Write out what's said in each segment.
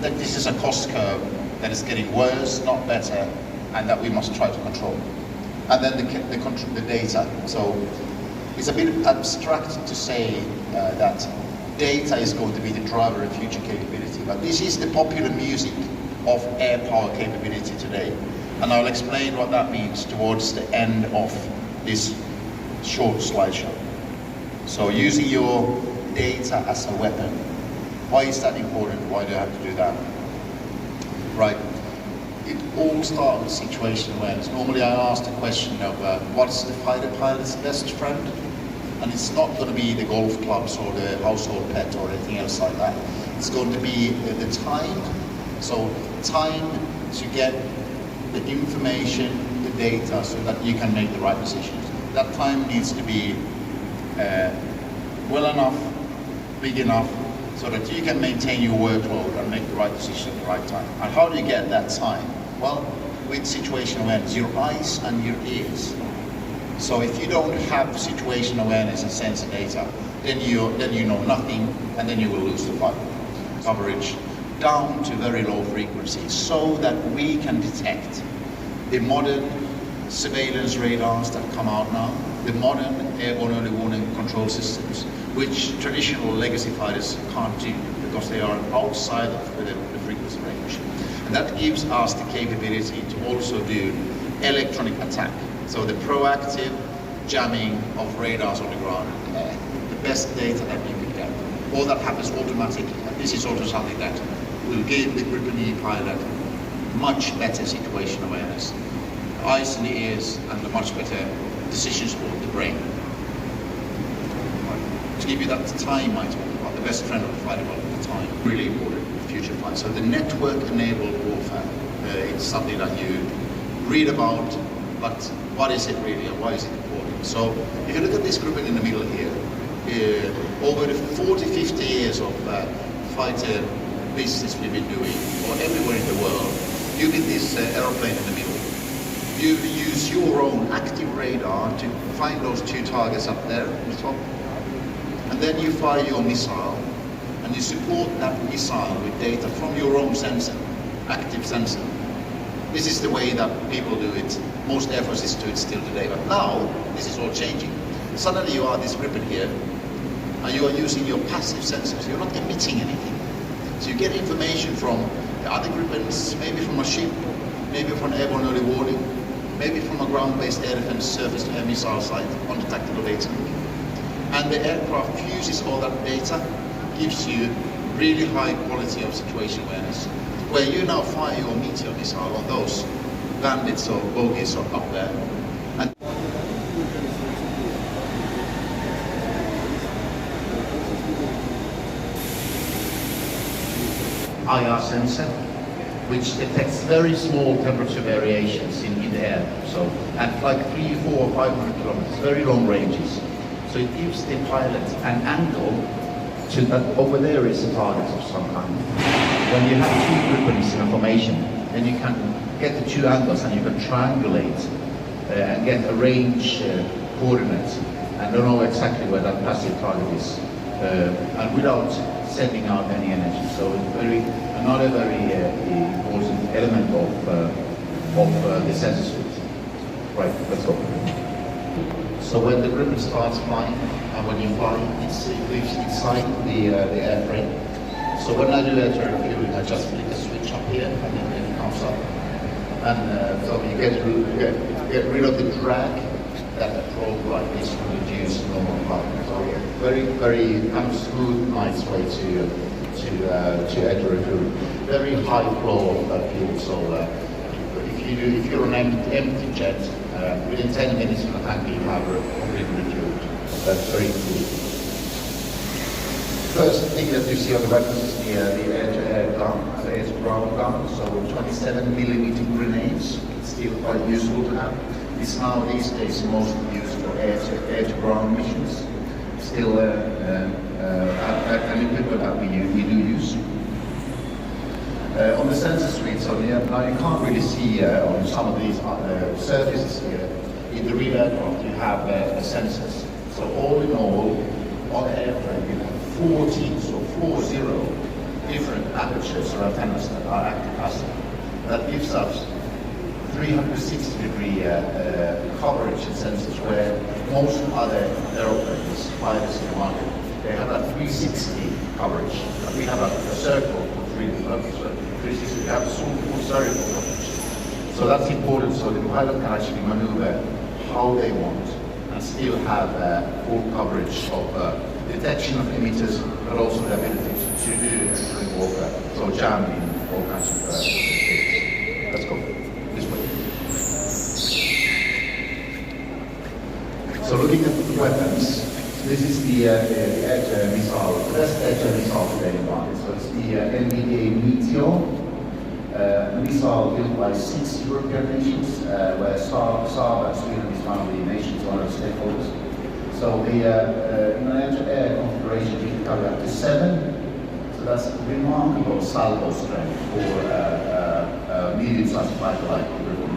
that this is a cost curve that is getting worse, not better, and that we must try to control. And then the data. So it's a bit abstract to say that data is going to be the driver of future capability, but this is the popular music of air power capability today. And I'll explain what that means towards the end of this short slideshow. So using your data as a weapon. Why is that important? Why do I have to do that? Right. It all starts with situation awareness. Normally I ask the question of what's the fighter pilot's best friend? And it's not going to be the golf clubs or the household pet or anything else like that. It's going to be the time. So time to get the information, the data, so that you can make the right decisions. That time needs to be well enough, big enough, so that you can maintain your workload and make the right decision at the right time. And how do you get that time? Well, with situation awareness, your eyes and your ears. So if you don't have situation awareness and sensor data, then you know nothing, and then you will lose the fight. Coverage down to very low frequency, so that we can detect the modern surveillance radars that come out now, the modern airborne early warning control systems, which traditional legacy fighters can't do because they are outside of the frequency range. And that gives us the capability to also do electronic attack. So the proactive jamming of radars on the ground and air, the best data that you can get. All that happens automatically. And this is also something that will give the Gripen E pilot much better situation awareness, eyes and the ears, and a much better decision support, the brain. To give you that time I talked about, the best friend of the fighter pilot at the time, really important in future flight. So the network-enabled warfare, it's something that you read about, but what is it really and why is it important? So if you look at this grouping in the middle here, over the 40, 50 years of fighter business we've been doing, or everywhere in the world, you get this aeroplane in the middle. You use your own active radar to find those two targets up there on the top, and then you fire your missile, and you support that missile with data from your own sensor, active sensor. This is the way that people do it. Most air forces do it still today, but now this is all changing. Suddenly you are this Gripen here, and you are using your passive sensors. You're not emitting anything. So you get information from the other Gripens, maybe from a ship, maybe from an airborne early warning, maybe from a ground-based air defense surface-to-air missile site on the tactical data link. And the aircraft fuses all that data, gives you really high quality of situation awareness, where you now fire your meteor missile on those bandits or bogies up there. And IR sensor, which detects very small temperature variations in the air. So at like 300, 400, 500 kilometers, very long ranges. So it gives the pilot an angle to that over there is a target of some kind. When you have two Gripens in a formation, then you can get the two angles and you can triangulate and get a range coordinate and know exactly where that passive target is, and without sending out any energy. So it's another very important element of the sensor suite. Right, let's go. So when the Gripen starts flying, and when you fly, it lives inside the airframe. So when I do air refueling, I just flick a switch up here, and then it comes up. And so you get rid of the drag that a probe like this will reduce normal flight. So very, very kind of smooth, nice way to air refueling. Very high flow of fuel. So if you're an empty jet, within 10 minutes in the tank you have completely refueled. That's very cool. First thing that you see on the weapons is the air-to-air gun, the air-to-ground gun. So 27mm grenades. It's still quite useful to have. It's now these days mostly used for air-to-ground missions. Still an equipment that we do use. On the sensor suite, so now you can't really see on some of these surfaces here. In the rear aircraft, you have sensors. So all in all, on the airframe, you have 40 different different apertures or antennas that are active as that gives us 360-degree coverage in senses where most other aeroplanes fighters in the market, they have a 360 coverage. We have a circle of 360. We have a full circle coverage. So that's important, so the pilot can actually maneuver how they want and still have full coverage of detection of emitters, but also the ability to do electronic warfare, so jamming, all kinds of things. Let's go this way. So looking at the weapons, this is the edge missile, the best edge missile today in the market. So it's the NVDA Meteor. Missile built by 6 European nations, where Saab and Sweden is one of the nations, one of the stakeholders. So the in an air configuration you can carry up to 7. So that's remarkable salvo strength for medium-sized fighter like Gripen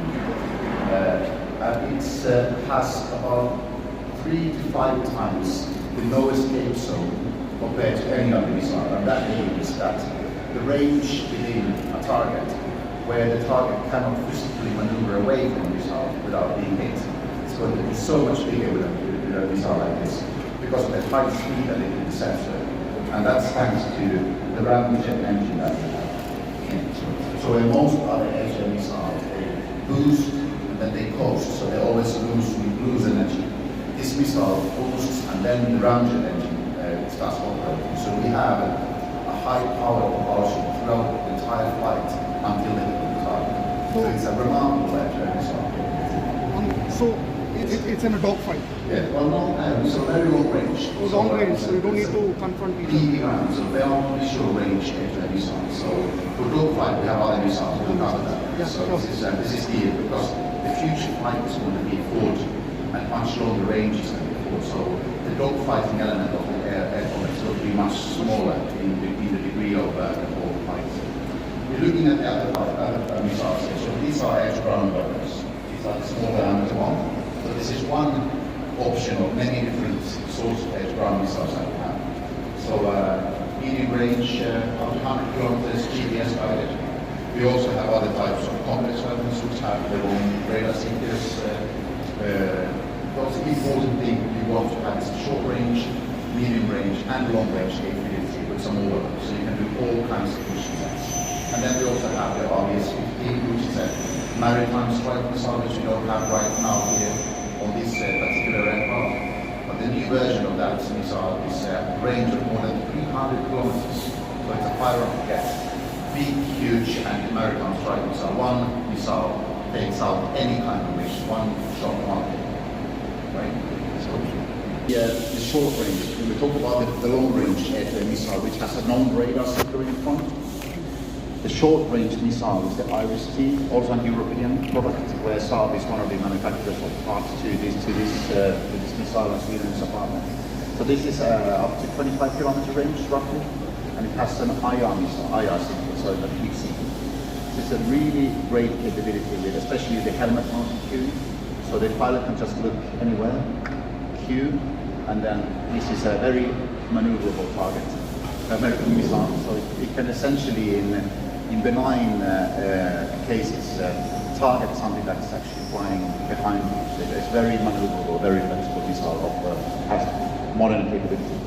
E. It has about 3 to 5 times the low escape zone compared to any other missile, and that means that the range within a target, where the target cannot physically maneuver away from the missile without being hit, it's going to be so much bigger with a missile like this, because of the high speed that it can sensor. And that's thanks to the ramjet engine that we have. So in most other air missiles, they boost and then they coast, so they always lose energy. This missile boosts and then the ramjet engine starts operating. So we have a high power propulsion throughout the entire flight until they hit the target. So it's a remarkable air missile. So it's in a dogfight. Yeah, well, so very long range. So long range, so you don't need to confront each other. Ground, so they are only short range missiles. So for dogfight, we have other missiles to cover that. Yeah, so sure. this is the because the future fight is going to be fought at much longer ranges than before. So the dogfighting element of the air combat is going to be much smaller in the degree of fight. We're looking at the other missiles. So these are air-to-ground weapons. These are the small diameter one. So this is one option of many different sorts of air-to-ground missiles that we have. So medium range, up to 100 kilometers, GPS guided. We also have other types of complex weapons which have their own radar seekers. The important thing you want to have is short range, medium range, and long range capability with some more weapons. So you can do all kinds of mission sets. And then we also have the RBS-15, which is a maritime strike missile which we don't have right now here on this particular aircraft. But the new version of that missile is a range of more than 300 kilometers. So it's a fire off jet. Big, huge maritime strike missile. One missile takes out any kind of mission, one shot market. Right? So, the short range, we talk about the long range missile which has a known radar seeker in front. The short-range missile is the Iris T, also a European product, where Saab is one of the manufacturers of parts to this missile, and Sweden is a partner. So this is up to 25 kilometer range roughly, and it has an IR missile, IR seeker, so a peak seeker. This is a really great capability with, especially the helmet-mounted queuing. So the pilot can just look anywhere, queue, and then this is a very maneuverable target. American missile, so it can essentially in benign cases target something that's actually flying behind you. So it's very maneuverable, very flexible missile has modern capability.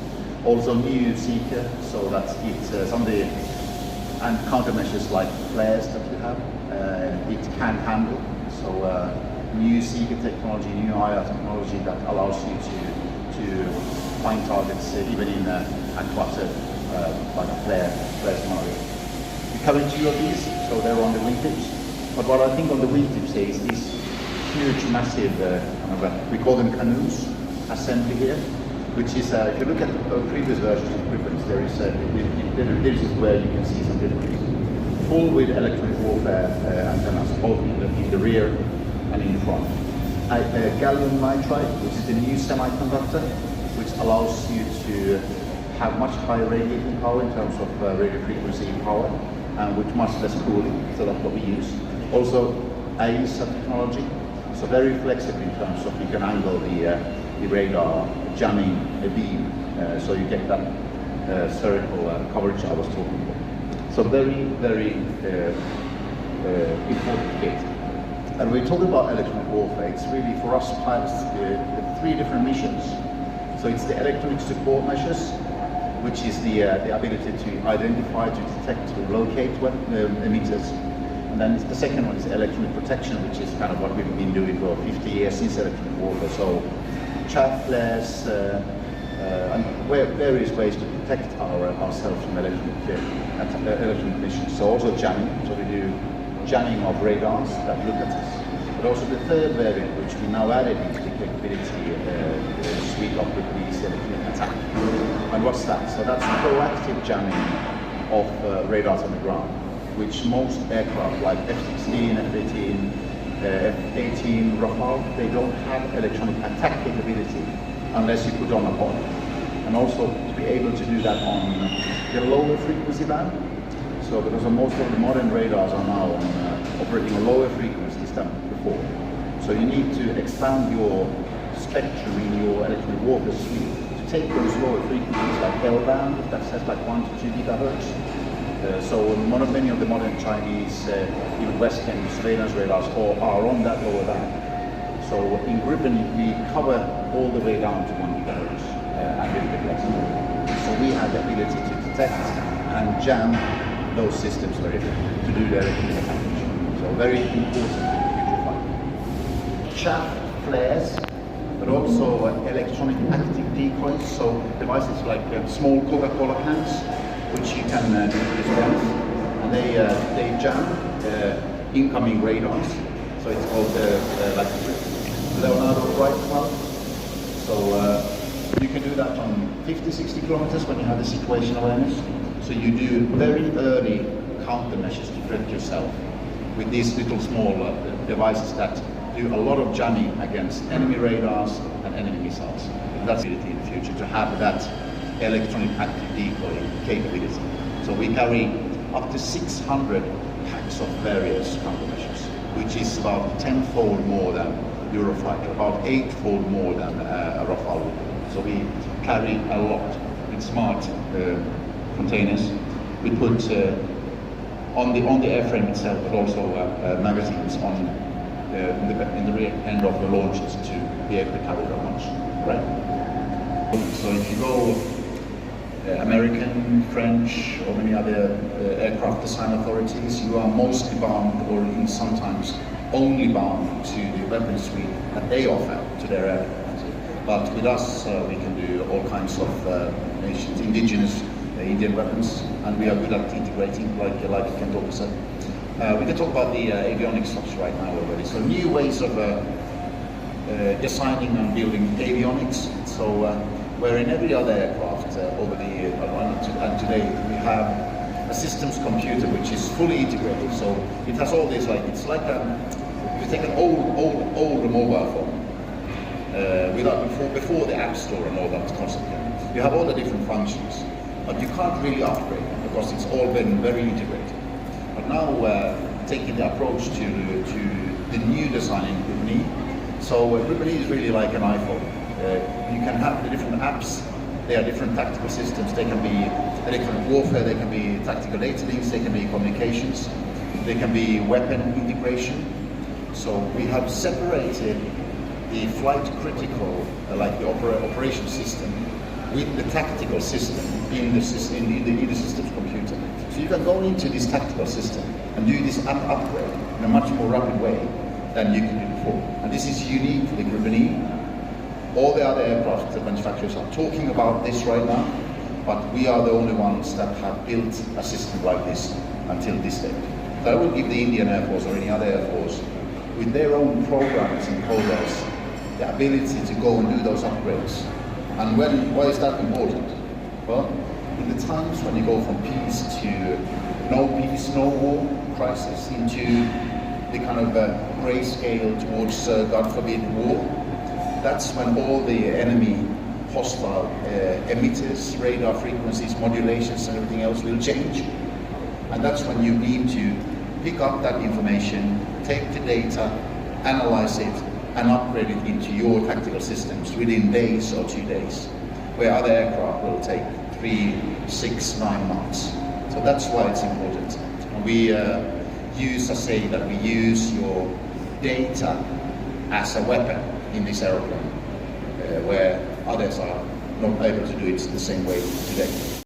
Also new seeker, so that's it. Some of the countermeasures like flares that you have, it can handle. So new seeker technology, new IR technology that allows you to find targets even in a cluttered like a flare scenario. We carry 2 of these, so they're on the wingtips. But what I think on the wingtips is this huge, massive, we call them canoes, assembly here, which is, if you look at the previous versions of Gripens, this is where you can see some differences. Full with electronic warfare antennas, both in the rear and in the front. Gallium nitride, which is the new semiconductor, which allows you to have much higher radiating power in terms of radio frequency power, and with much less cooling, so that's what we use. Also, AESA technology, so very flexible in terms of you can angle the radar, jamming a beam, so you get that spherical coverage I was talking about. So very, very important kit. And we're talking about electronic warfare. It's really, for us pilots, three different missions. So it's the electronic support measures, which is the ability to identify, to detect, to locate emitters. And then the second one is electronic protection, which is kind of what we've been doing for 50 years since electronic warfare. So chaff flares, and various ways to protect ourselves from electronic missions. So also jamming. So we do jamming of radars that look at us. But also the third variant, which we now added into the capability suite of Gripen E, electronic attack. And what's that? So that's proactive jamming of radars on the ground, which most aircraft like F-16, F-18, F-18 Rafale, they don't have electronic attack capability unless you put on a pod. And also to be able to do that on the lower frequency band. So because most of the modern radars are now operating on lower frequencies than before. So you need to expand your spectrum in your electronic warfare suite to take those lower frequencies like L-band, that says like 1 to 2 gigahertz. So many of the modern Chinese, even Western surveillance radars are on that lower band. So in Gripen we cover all the way down to 1 gigahertz and a little bit less. So we have the ability to detect and jam those systems to do their electronic attack. So very important in the future fight. Chaff flares, but also electronic active decoys. So devices like small Coca-Cola cans, which you can dispense, and they jam incoming radars. So it's called like Leonardo Bright Cloud. So you can do that on 50-60 kilometers when you have the situation awareness. So you do very early countermeasures to protect yourself with these little small devices that do a lot of jamming against enemy radars and enemy missiles. That's the ability in the future to have that electronic active decoy capability. So we carry up to 600 packs of various countermeasures, which is about 10-fold more than Eurofighter, about 8-fold more than a Rafale. So we carry a lot with smart containers. We put on the airframe itself, but also magazines on in the rear end of the launches to be able to carry that much. Right. So if you go American, French, or many other aircraft design authorities, you are mostly bound, or sometimes only bound, to the weapon suite that they offer to their aircraft. But with us, we can do all kinds of nations, indigenous Indian weapons, and we are good at integrating, like Ken Talker said. We can talk about the avionics stuff right now already. So new ways of designing and building avionics. So where in every other aircraft over the year, and today we have a systems computer which is fully integrated. So it has all this, like it's like if you take an old mobile phone. Before the App Store and all that concept, you have all the different functions, but you can't really upgrade them because it's all been very integrated. But now taking the approach to the new design in Gripen E. So Gripen E is really like an iPhone. You can have the different apps. They are different tactical systems. They can be electronic warfare. They can be tactical data links. They can be communications. They can be weapon integration. So we have separated the flight critical, like the operation system, with the tactical system in the systems computer. So you can go into this tactical system and do this upgrade in a much more rapid way than you could do before. And this is unique for the Gripen E. All the other aircraft manufacturers are talking about this right now, but we are the only ones that have built a system like this until this day. So I will give the Indian Air Force or any other Air Force with their own programs and coders the ability to go and do those upgrades. And why is that important? Well, in the times when you go from peace to no peace, no war crisis into the kind of grayscale towards, God forbid, war, that's when all the enemy hostile emitters, radar frequencies, modulations and everything else will change. And that's when you need to pick up that information, take the data, analyze it, and upgrade it into your tactical systems within days or 2 days, where other aircraft will take 3, 6, 9 months. So that's why it's important. And we use a saying that we use your data as a weapon in this aeroplane, where others are not able to do it the same way today.